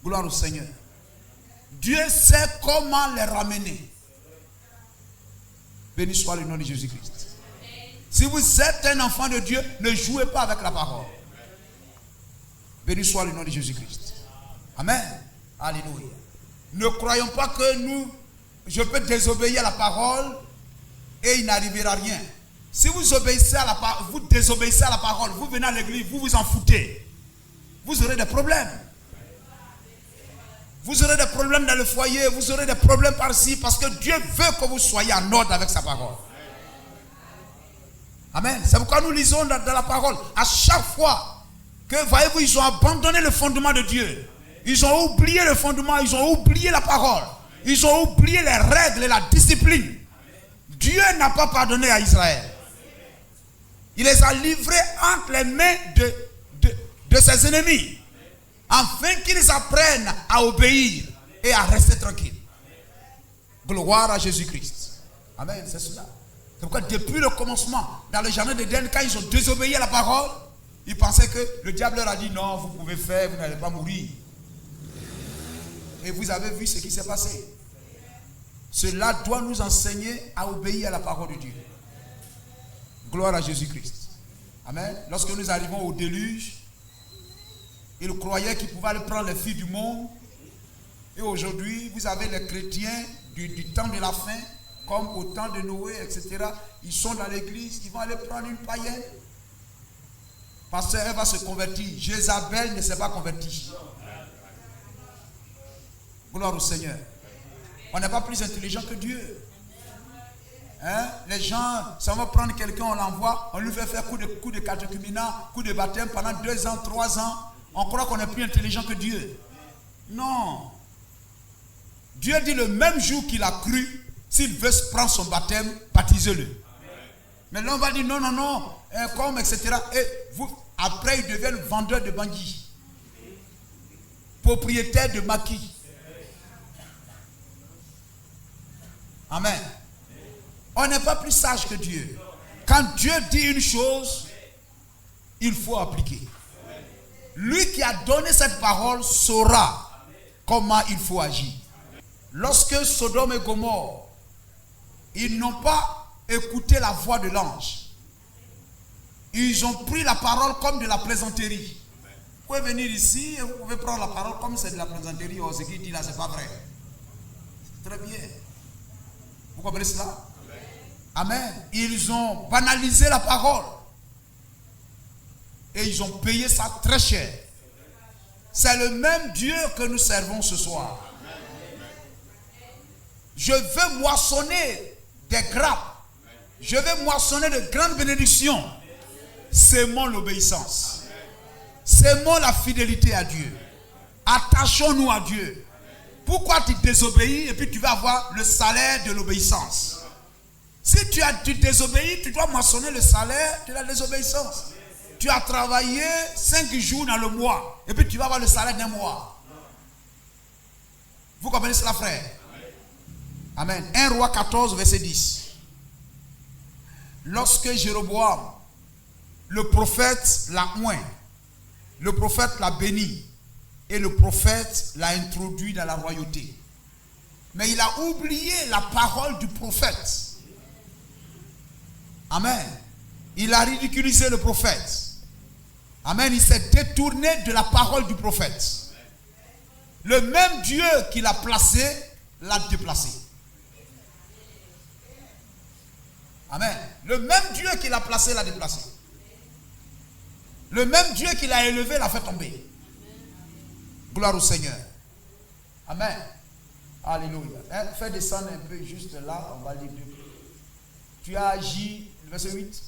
Gloire au Seigneur. Dieu sait comment les ramener. Béni soit le nom de Jésus-Christ. Si vous êtes un enfant de Dieu, ne jouez pas avec la parole. Béni soit le nom de Jésus-Christ. Amen. Alléluia. Ne croyons pas que je peux désobéir à la parole et il n'arrivera rien. Si vous obéissez à la parole, vous désobéissez à la parole, vous venez à l'église, vous vous en foutez. Vous aurez des problèmes. Vous aurez des problèmes dans le foyer, vous aurez des problèmes par-ci, parce que Dieu veut que vous soyez en ordre avec sa parole. Amen. C'est pourquoi nous lisons dans la parole, à chaque fois que, voyez-vous, ils ont abandonné le fondement de Dieu. Ils ont oublié le fondement, ils ont oublié la parole. Ils ont oublié les règles et la discipline. Dieu n'a pas pardonné à Israël. Il les a livrés entre les mains de ses ennemis, afin qu'ils apprennent à obéir et à rester tranquilles. Gloire à Jésus-Christ. Amen, c'est cela. C'est pourquoi depuis le commencement, dans le jardin d'Éden, quand ils ont désobéi à la parole, ils pensaient que le diable leur a dit non, vous pouvez faire, vous n'allez pas mourir. Et vous avez vu ce qui s'est passé. Cela doit nous enseigner à obéir à la parole de Dieu. Gloire à Jésus-Christ. Amen. Lorsque nous arrivons au déluge, ils croyaient qu'ils pouvaient aller prendre les filles du monde. Et aujourd'hui, vous avez les chrétiens du temps de la fin, comme au temps de Noé, etc. Ils sont dans l'église, ils vont aller prendre une païenne. Parce qu'elle va se convertir. Jézabel ne s'est pas convertie. Gloire au Seigneur. On n'est pas plus intelligent que Dieu. Hein? Les gens, si on va prendre quelqu'un, on l'envoie, on lui fait faire coup de catéchuménat, coup de baptême pendant 2 ans, 3 ans. On croit qu'on est plus intelligent que Dieu. Non. Dieu dit le même jour qu'il a cru, s'il veut prendre son baptême, baptisez-le. Mais là on va dire non, comme etc. Et après ils deviennent vendeurs de bandits, propriétaires de maquis. Amen. On n'est pas plus sage que Dieu. Quand Dieu dit une chose, il faut appliquer. Lui qui a donné cette parole saura comment il faut agir. Lorsque Sodome et Gomorrhe, ils n'ont pas écouté la voix de l'ange. Ils ont pris la parole comme de la plaisanterie. Vous pouvez venir ici et vous pouvez prendre la parole comme c'est de la plaisanterie. Oh, ce qu'il dit là, c'est pas vrai. Très bien. Vous comprenez cela? Amen. Ils ont banalisé la parole. Et ils ont payé ça très cher. C'est le même Dieu que nous servons ce soir. Je veux moissonner des grappes. Je veux moissonner de grandes bénédictions. Sémons l'obéissance. Sémons la fidélité à Dieu. Attachons-nous à Dieu. Pourquoi tu désobéis et puis tu vas avoir le salaire de l'obéissance? Si tu désobéis, tu dois moissonner le salaire de la désobéissance. Tu as travaillé 5 jours dans le mois et puis tu vas avoir le salaire d'un mois. Vous comprenez cela, frère? Amen. 1 Roi 14, verset 10. Lorsque Jéroboam, le prophète l'a oint, le prophète l'a béni et le prophète l'a introduit dans la royauté. Mais il a oublié la parole du prophète. Amen. Il a ridiculisé le prophète. Amen. Il s'est détourné de la parole du prophète. Le même Dieu qui l'a placé, l'a déplacé. Amen. Le même Dieu qui l'a placé, l'a déplacé. Le même Dieu qui l'a élevé, l'a fait tomber. Gloire au Seigneur. Amen. Alléluia. Fais descendre un peu juste là, on va lire deux. Tu as agi, verset 8.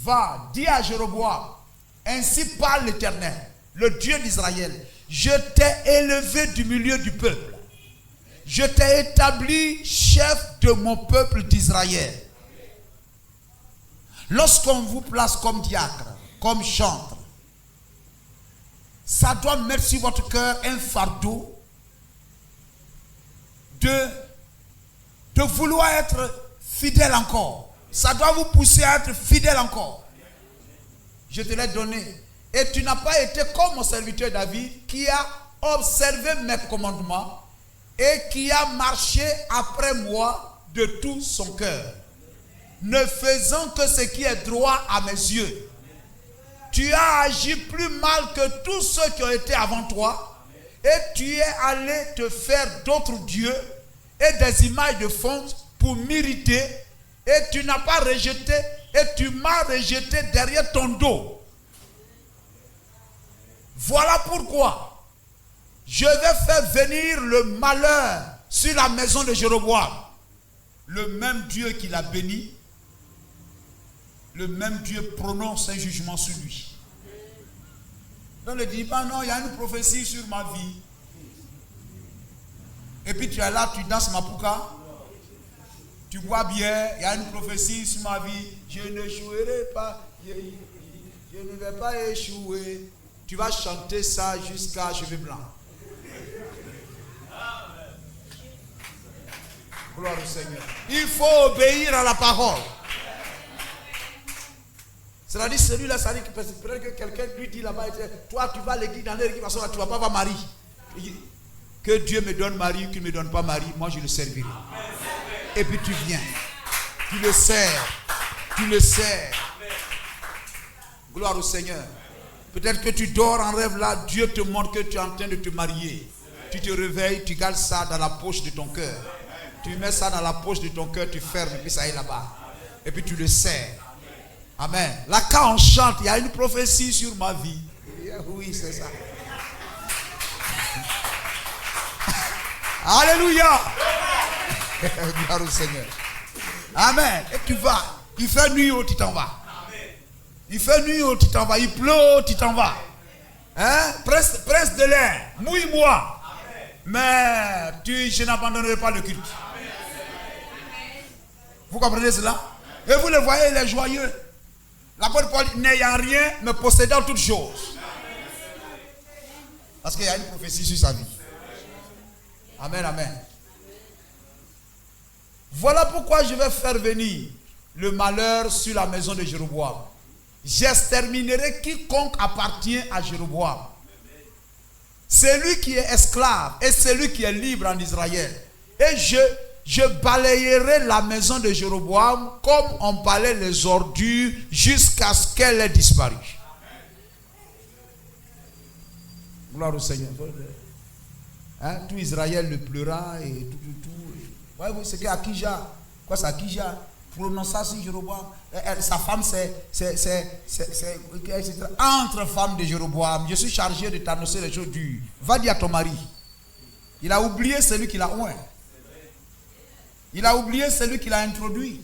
Va, dis à Jéroboam, ainsi parle l'Éternel, le Dieu d'Israël. Je t'ai élevé du milieu du peuple. Je t'ai établi chef de mon peuple d'Israël. Lorsqu'on vous place comme diacre, comme chantre, ça doit mettre sur votre cœur un fardeau de vouloir être fidèle encore. Ça doit vous pousser à être fidèle encore. Je te l'ai donné. Et tu n'as pas été comme mon serviteur David qui a observé mes commandements et qui a marché après moi de tout son cœur, ne faisant que ce qui est droit à mes yeux. Tu as agi plus mal que tous ceux qui ont été avant toi, et tu es allé te faire d'autres dieux et des images de fonte pour m'irriter, et tu n'as pas rejeté, et tu m'as rejeté derrière ton dos. Voilà pourquoi je vais faire venir le malheur sur la maison de Jéroboam. Le même Dieu qui l'a béni, le même Dieu prononce un jugement sur lui. Donc il dit, non, il y a une prophétie sur ma vie. Et puis tu es là, tu danses Mapuka, tu bois bien, il y a une prophétie sur ma vie. Je n'échouerai pas, je ne vais pas échouer. Tu vas chanter ça jusqu'à cheveux blancs. Gloire au Seigneur. Il faut obéir à la parole. C'est-à-dire, celui-là, ça dit que peut-être que quelqu'un lui dit là-bas, toi, tu vas à l'église, dans l'église, tu ne vas pas avoir mari. Que Dieu me donne mari, qu'il ne me donne pas mari, moi je le servirai. Et puis tu viens. Tu le sers. Tu le sers. Gloire au Seigneur. Peut-être que tu dors en rêve là, Dieu te montre que tu es en train de te marier. Tu te réveilles, tu gardes ça dans la poche de ton cœur. Tu mets ça dans la poche de ton cœur, tu fermes, et puis ça est là-bas. Et puis tu le sers. Amen. Là, quand on chante, il y a une prophétie sur ma vie. Oui, c'est ça. Alléluia. Gloire au Seigneur. Amen. Et tu vas. Il fait nuit, tu t'en vas. Il fait nuit, tu t'en vas. Il pleut, tu t'en vas. Hein? Presse de l'air. Mouille-moi. Mais je n'abandonnerai pas le culte. Vous comprenez cela? Et vous le voyez, il est joyeux. L'apôtre Paul dit, n'ayant rien, mais possédant toutes choses. Parce qu'il y a une prophétie sur sa vie. Amen, amen. Voilà pourquoi je vais faire venir le malheur sur la maison de Jéroboam. J'exterminerai quiconque appartient à Jéroboam. Celui qui est esclave et celui qui est libre en Israël. Et je balayerai la maison de Jéroboam comme on balaye les ordures jusqu'à ce qu'elle ait disparu. Gloire au Seigneur. Hein? Tout Israël le pleura et tout. Voyez-vous, c'est qu'Akija, quoi c'est Akija, prononça sur Jéroboam. Sa femme, c'est entre femmes de Jéroboam. Je suis chargé de t'annoncer les choses dures. Va dire à ton mari. Il a oublié celui qui l'a oint. Il a oublié celui qui l'a introduit.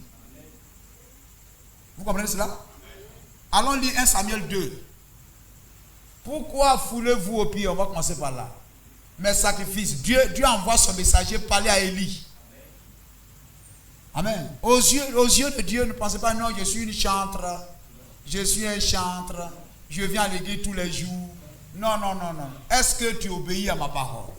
Vous comprenez cela? Allons lire 1 Samuel 2. Pourquoi foulez-vous au pied? On va commencer par là. Mes sacrifices. Dieu envoie son messager parler à Élie. Amen. Aux yeux de Dieu, ne pensez pas, non, je suis une chantre. Je suis un chantre. Je viens à l'église tous les jours. Non. Est-ce que tu obéis à ma parole?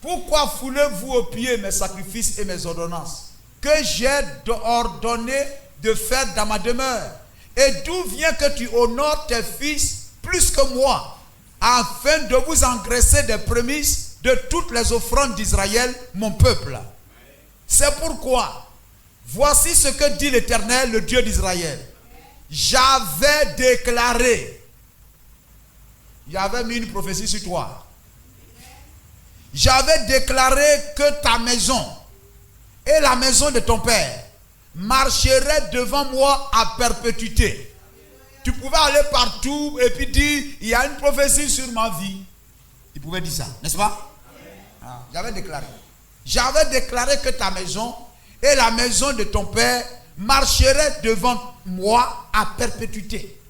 Pourquoi foulez-vous aux pieds mes sacrifices et mes ordonnances que j'ai ordonné de faire dans ma demeure? Et d'où vient que tu honores tes fils plus que moi, afin de vous engraisser des prémices de toutes les offrandes d'Israël, mon peuple? C'est pourquoi, voici ce que dit l'Éternel, le Dieu d'Israël. J'avais déclaré, j'avais mis une prophétie sur toi. J'avais déclaré que ta maison et la maison de ton père marcheraient devant moi à perpétuité. Tu pouvais aller partout et puis dire, il y a une prophétie sur ma vie. Tu pouvais dire ça, n'est-ce pas? J'avais déclaré. J'avais déclaré que ta maison et la maison de ton père marcheraient devant moi à perpétuité.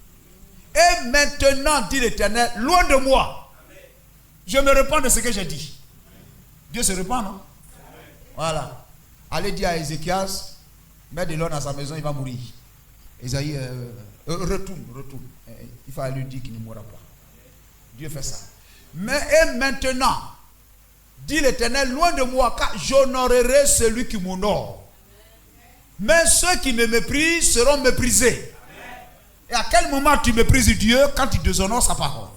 Et maintenant, dit l'Éternel, loin de moi, je me repens de ce que j'ai dit. Dieu se repent, non? Voilà. Allez dire à Ézéchias, mets de l'or dans sa maison, il va mourir. Esaïe, retourne. Il faut lui dire qu'il ne mourra pas. Dieu fait ça. Mais et maintenant, dit l'Éternel, loin de moi, car j'honorerai celui qui m'honore. Mais ceux qui me méprisent seront méprisés. Et à quel moment tu méprises Dieu? Quand tu déshonores sa parole.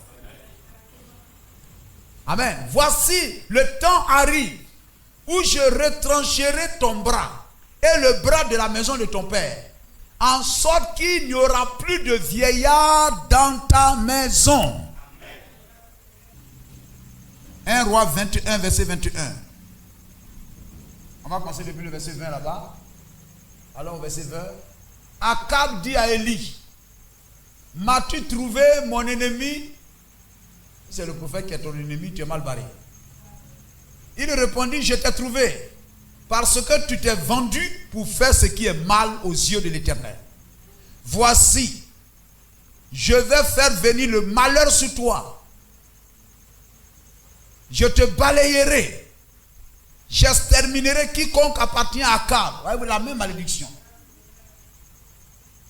Amen. Voici, le temps arrive où je retrancherai ton bras et le bras de la maison de ton père, en sorte qu'il n'y aura plus de vieillard dans ta maison. 1 Roi 21, verset 21. On va commencer depuis le verset 20 là-bas. Alors au verset 20. Akab dit à Élie, m'as-tu trouvé mon ennemi? C'est le prophète qui est ton ennemi, tu es mal barré. Il répondit, je t'ai trouvé parce que tu t'es vendu pour faire ce qui est mal aux yeux de l'Éternel. Voici, je vais faire venir le malheur sur toi. Je te balayerai. J'exterminerai quiconque appartient à Akab. Vous voyez la même malédiction.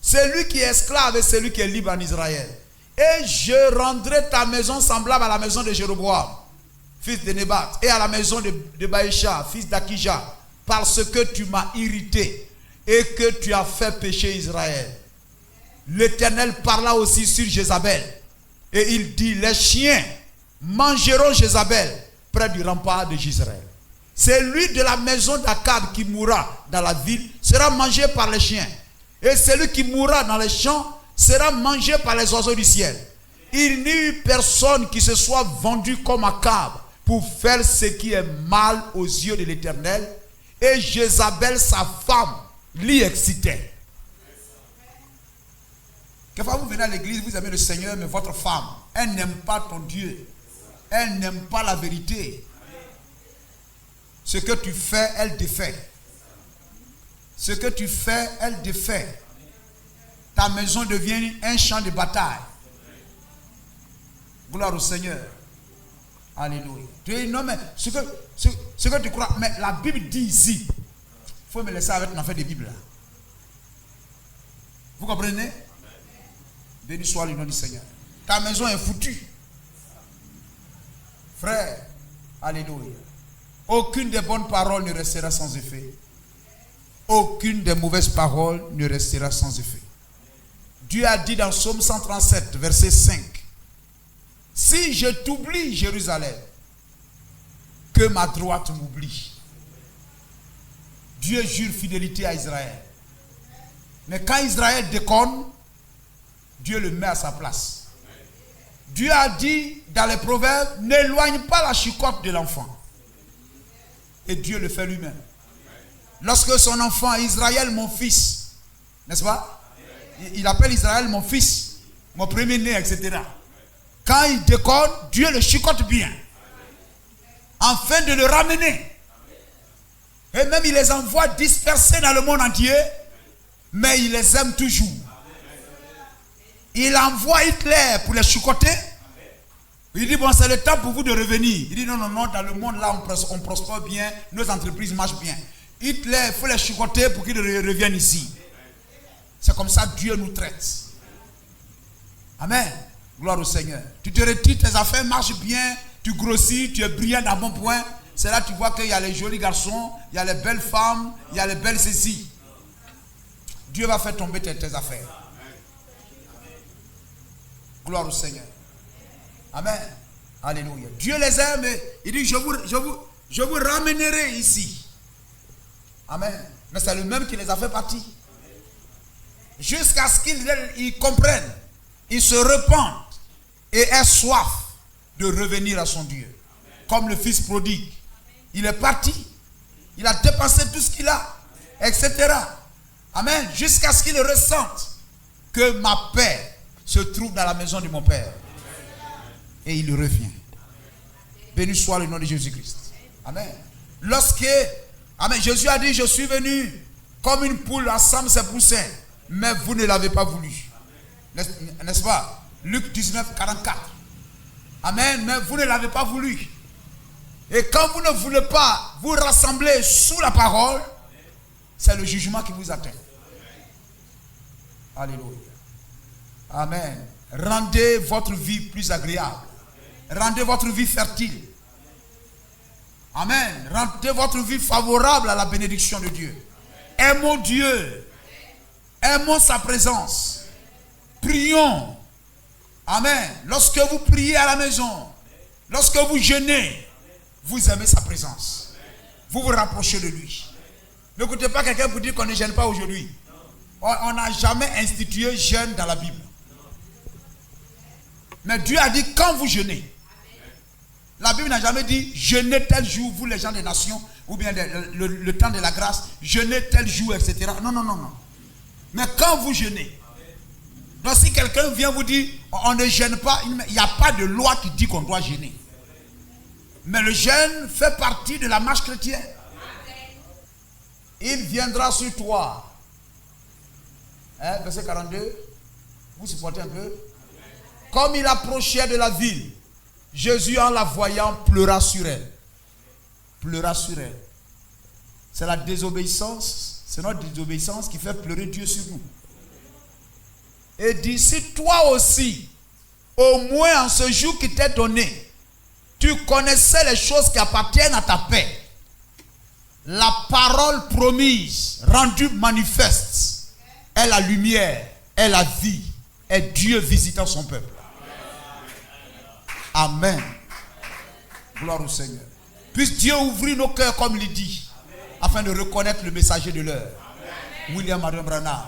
Celui qui est esclave et celui qui est libre en Israël. Et je rendrai ta maison semblable à la maison de Jéroboam, fils de Nébat, et à la maison de Baïcha, fils d'Akija, parce que tu m'as irrité et que tu as fait pécher Israël. L'Éternel parla aussi sur Jézabel. Et il dit, les chiens mangeront Jézabel près du rempart de Jezreel. Celui de la maison d'Akab qui mourra dans la ville sera mangé par les chiens. Et celui qui mourra dans les champs sera mangé par les oiseaux du ciel. Il n'y eut personne qui se soit vendu comme Akab pour faire ce qui est mal aux yeux de l'Éternel. Et Jézabel, sa femme, l'y excitait. Quelquefois vous venez à l'église, vous aimez le Seigneur, mais votre femme, elle n'aime pas ton Dieu. Elle n'aime pas la vérité. Ce que tu fais, elle défait. Ce que tu fais, elle défait. Ta maison devient un champ de bataille. Gloire au Seigneur. Alléluia. Tu dis non, mais ce que tu crois, mais la Bible dit ici. Il faut me laisser avec une affaire de Bible. Vous comprenez? Béni soit le nom du Seigneur. Ta maison est foutue. Frère, alléluia. Aucune des bonnes paroles ne restera sans effet. Aucune des mauvaises paroles ne restera sans effet. Dieu a dit dans Psaume 137, verset 5. Si je t'oublie, Jérusalem, que ma droite m'oublie. Dieu jure fidélité à Israël. Mais quand Israël déconne, Dieu le met à sa place. Dieu a dit dans les Proverbes, n'éloigne pas la chicotte de l'enfant. Et Dieu le fait lui-même. Lorsque son enfant, Israël, mon fils, n'est-ce pas? Il appelle Israël mon fils, mon premier-né, etc. Quand il déconne, Dieu le chicote bien. Afin de le ramener. Et même il les envoie disperser dans le monde entier, mais il les aime toujours. Il envoie Hitler pour les chicoter. Il dit, bon, c'est le temps pour vous de revenir. Il dit, non, dans le monde là, on prospère bien, nos entreprises marchent bien. Hitler, il faut les chicoter pour qu'ils reviennent ici. C'est comme ça que Dieu nous traite. Amen. Gloire au Seigneur. Tu te retires, tes affaires marchent bien, tu grossis, tu es brillant d'un bon point. C'est là que tu vois qu'il y a les jolis garçons, il y a les belles femmes, il y a les belles ceci. Dieu va faire tomber tes affaires. Gloire au Seigneur. Amen. Alléluia. Dieu les aime et il dit, je vous ramènerai ici. Amen. Mais c'est le même qui les a fait partir. Jusqu'à ce qu'ils comprennent, ils se repentent et aient soif de revenir à son Dieu. Comme le fils prodigue. Il est parti. Il a dépensé tout ce qu'il a, etc. Amen. Jusqu'à ce qu'il ressente que ma paix se trouve dans la maison de mon Père. Et il revient. Béni soit le nom de Jésus-Christ. Amen. Amen. Jésus a dit, je suis venu comme une poule assemble ses poussins, mais vous ne l'avez pas voulu. N'est-ce pas? Luc 19, 44. Amen. Mais vous ne l'avez pas voulu. Et quand vous ne voulez pas vous rassembler sous la parole, c'est le jugement qui vous atteint. Alléluia. Amen. Rendez votre vie plus agréable. Rendez votre vie fertile. Amen. Rendez votre vie favorable à la bénédiction de Dieu. Aimons Dieu. Aimons sa présence. Prions. Amen. Lorsque vous priez à la maison, lorsque vous jeûnez, vous aimez sa présence. Vous vous rapprochez de lui. N'écoutez pas quelqu'un vous dire qu'on ne jeûne pas aujourd'hui. On n'a jamais institué jeûne dans la Bible. Mais Dieu a dit quand vous jeûnez. La Bible n'a jamais dit jeûnez tel jour, vous les gens des nations, ou bien le temps de la grâce, jeûnez tel jour, etc. Non, non, non, non. Mais quand vous jeûnez, donc si quelqu'un vient vous dire on ne jeûne pas, il n'y a pas de loi qui dit qu'on doit jeûner. Mais le jeûne fait partie de la marche chrétienne. Il viendra sur toi. Verset 42. Vous supportez un peu. Comme il approchait de la ville, Jésus en la voyant pleura sur elle. Pleura sur elle. C'est la désobéissance. C'est notre désobéissance qui fait pleurer Dieu sur nous. Et dit, si toi aussi, au moins en ce jour qui t'est donné, tu connaissais les choses qui appartiennent à ta paix, la parole promise, rendue manifeste, est la lumière, est la vie, est Dieu visitant son peuple. Amen. Gloire au Seigneur. Puisse Dieu ouvrir nos cœurs comme il dit, afin de reconnaître le messager de l'heure, William Marion Branham.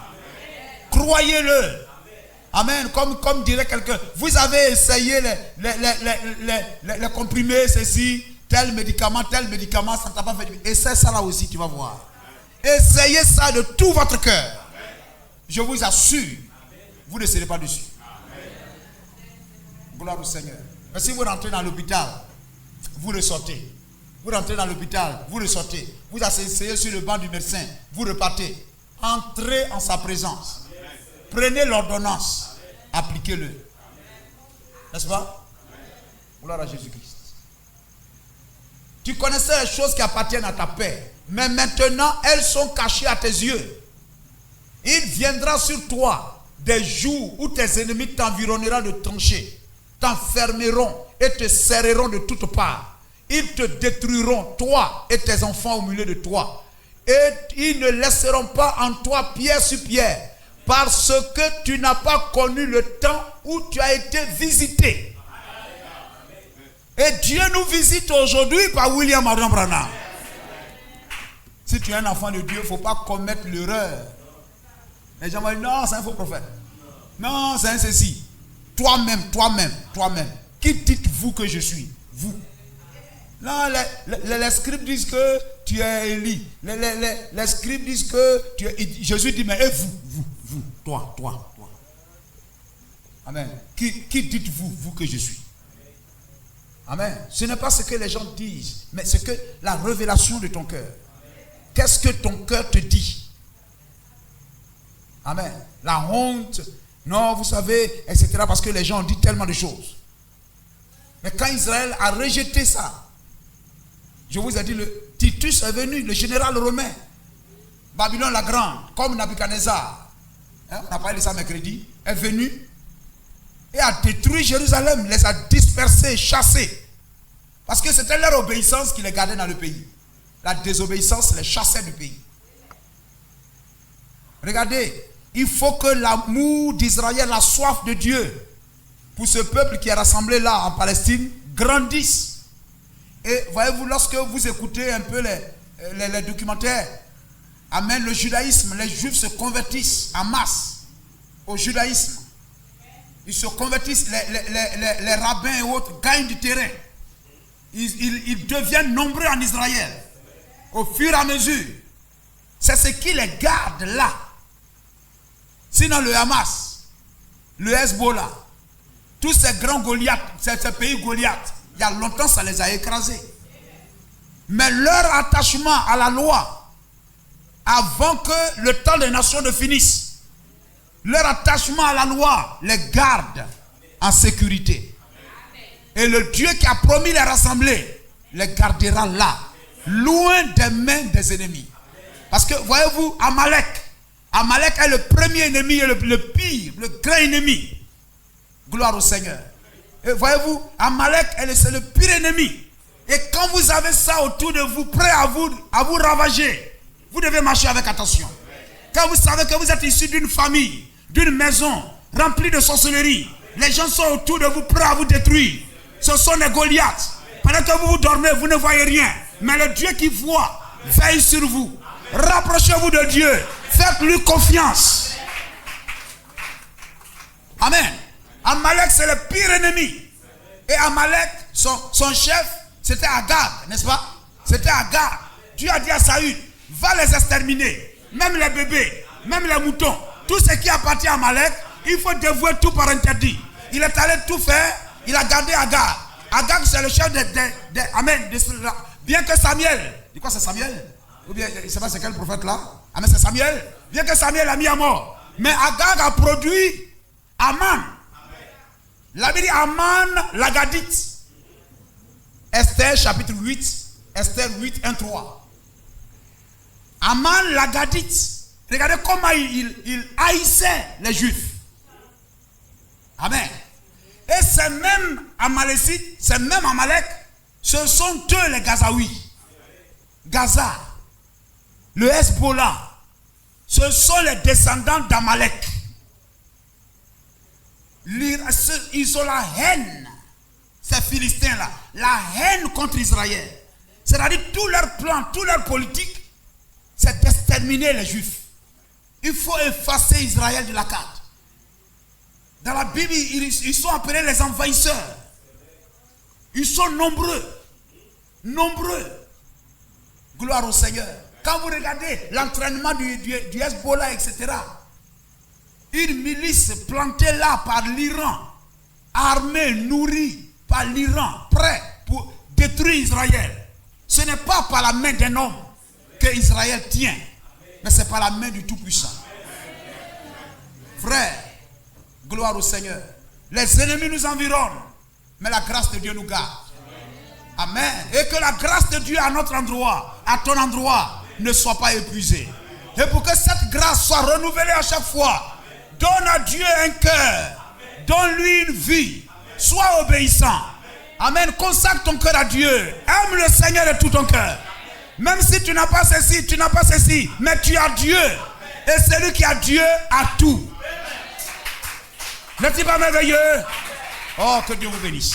Croyez-le. Amen. Comme dirait quelqu'un, vous avez essayé les comprimés, ceci, tel médicament, ça ne t'a pas fait. Essaye ça là aussi, tu vas voir. Essayez ça de tout votre cœur. Je vous assure, vous ne serez pas dessus. Gloire au Seigneur. Mais si vous rentrez dans l'hôpital, vous ressortez. Vous rentrez dans l'hôpital, vous ressortez. Vous asseyez sur le banc du médecin, vous repartez. Entrez en sa présence. Prenez l'ordonnance, appliquez-le. N'est-ce pas? Gloire à Jésus-Christ. Tu connaissais les choses qui appartiennent à ta paix, mais maintenant elles sont cachées à tes yeux. Il viendra sur toi des jours où tes ennemis t'environneront de tranchées, t'enfermeront et te serreront de toutes parts. Ils te détruiront, toi et tes enfants au milieu de toi. Et ils ne laisseront pas en toi pierre sur pierre, parce que tu n'as pas connu le temps où tu as été visité. Et Dieu nous visite aujourd'hui par William Marion Branham. Si tu es un enfant de Dieu, il ne faut pas commettre l'erreur. Les gens vont dire, non, c'est un faux prophète. Non, c'est un ceci. Toi-même. Qui dites-vous que je suis? Vous. Non, les scribes disent que tu es Élie. Les scribes disent que tu es... Jésus dit, mais et vous, toi. Amen. Qui dites-vous, vous que je suis? Amen. Ce n'est pas ce que les gens disent, mais c'est que la révélation de ton cœur. Qu'est-ce que ton cœur te dit? Amen. La honte, non, vous savez, etc. Parce que les gens ont dit tellement de choses. Mais quand Israël a rejeté ça, je vous ai dit, le Titus est venu, le général romain, Babylone la grande, comme Nabuchodonosor, on a parlé de ça mercredi, est venu et a détruit Jérusalem, les a dispersés, chassés. Parce que c'était leur obéissance qui les gardait dans le pays. La désobéissance les chassait du pays. Regardez, il faut que l'amour d'Israël, la soif de Dieu, pour ce peuple qui est rassemblé là en Palestine, grandisse. Et voyez-vous, lorsque vous écoutez un peu les documentaires, amen, le judaïsme, les juifs se convertissent en masse au judaïsme. Ils se convertissent, les rabbins et autres gagnent du terrain. Ils deviennent nombreux en Israël. Au fur et à mesure. C'est ce qui les garde là. Sinon le Hamas, le Hezbollah, tous ces grands Goliaths, ces pays Goliaths, il y a longtemps ça les a écrasés. Mais leur attachement à la loi, avant que le temps des nations ne finisse, leur attachement à la loi les garde en sécurité. Et le Dieu qui a promis les rassembler les gardera là, loin des mains des ennemis. Parce que voyez-vous, Amalek est le premier ennemi et le pire, le grand ennemi. Gloire au Seigneur. Et voyez-vous, Amalek, c'est le pire ennemi. Et quand vous avez ça autour de vous, prêt à vous ravager, Vous devez marcher avec attention. Quand vous savez que vous êtes issu d'une famille, d'une maison remplie de sorcellerie, les gens sont autour de vous prêts à vous détruire. Ce sont les Goliaths. Pendant que vous dormez, vous ne voyez rien. Mais le Dieu qui voit veille sur vous. Rapprochez-vous de Dieu. Faites-lui confiance. Amen. Amalek, c'est le pire ennemi. Et Amalek, son chef, c'était Agag, n'est-ce pas? C'était Agag. Dieu a dit à Saül, va les exterminer. Même les bébés, même les moutons. Tout ce qui appartient à Amalek, il faut dévouer tout par interdit. Il est allé tout faire. Il a gardé Agag. Agag, c'est le chef Amen. Bien que Samuel, dis quoi, c'est Samuel? Ou bien, je ne sais pas c'est quel prophète là. Amen, c'est Samuel. Bien que Samuel l'a mis à mort. Mais Agag a produit Aman. La Bible dit Aman l'Agadite. Esther chapitre 8. Esther 8, 1, 3. Aman l'Agadite. Regardez comment il haïssait les Juifs. Amen. Et ces mêmes Amalécites, ces mêmes Amalek, ce sont eux les Gazaouis. Gaza, le Hezbollah, ce sont les descendants d'Amalek. Ils ont la haine, ces Philistins-là, la haine contre Israël. C'est-à-dire tout leur plan, toute leur politique, c'est d'exterminer les Juifs. Il faut effacer Israël de la carte. Dans la Bible, ils sont appelés les envahisseurs. Ils sont nombreux. Nombreux. Gloire au Seigneur. Quand vous regardez l'entraînement du Hezbollah, etc., une milice plantée là par l'Iran, armée, nourrie par l'Iran, prêt pour détruire Israël. Ce n'est pas par la main d'un homme que Israël tient, mais c'est par la main du Tout-Puissant. Frère, gloire au Seigneur. Les ennemis nous environnent, mais la grâce de Dieu nous garde. Amen. Et que la grâce de Dieu à notre endroit, à ton endroit, ne soit pas épuisée. Et pour que cette grâce soit renouvelée à chaque fois, donne à Dieu un cœur, donne-lui une vie, sois obéissant. Amen. Consacre ton cœur à Dieu. Aime le Seigneur de tout ton cœur. Même si tu n'as pas ceci, tu n'as pas ceci, mais tu as Dieu. Et celui qui a Dieu a tout. N'est-il pas merveilleux? Oh, que Dieu vous bénisse.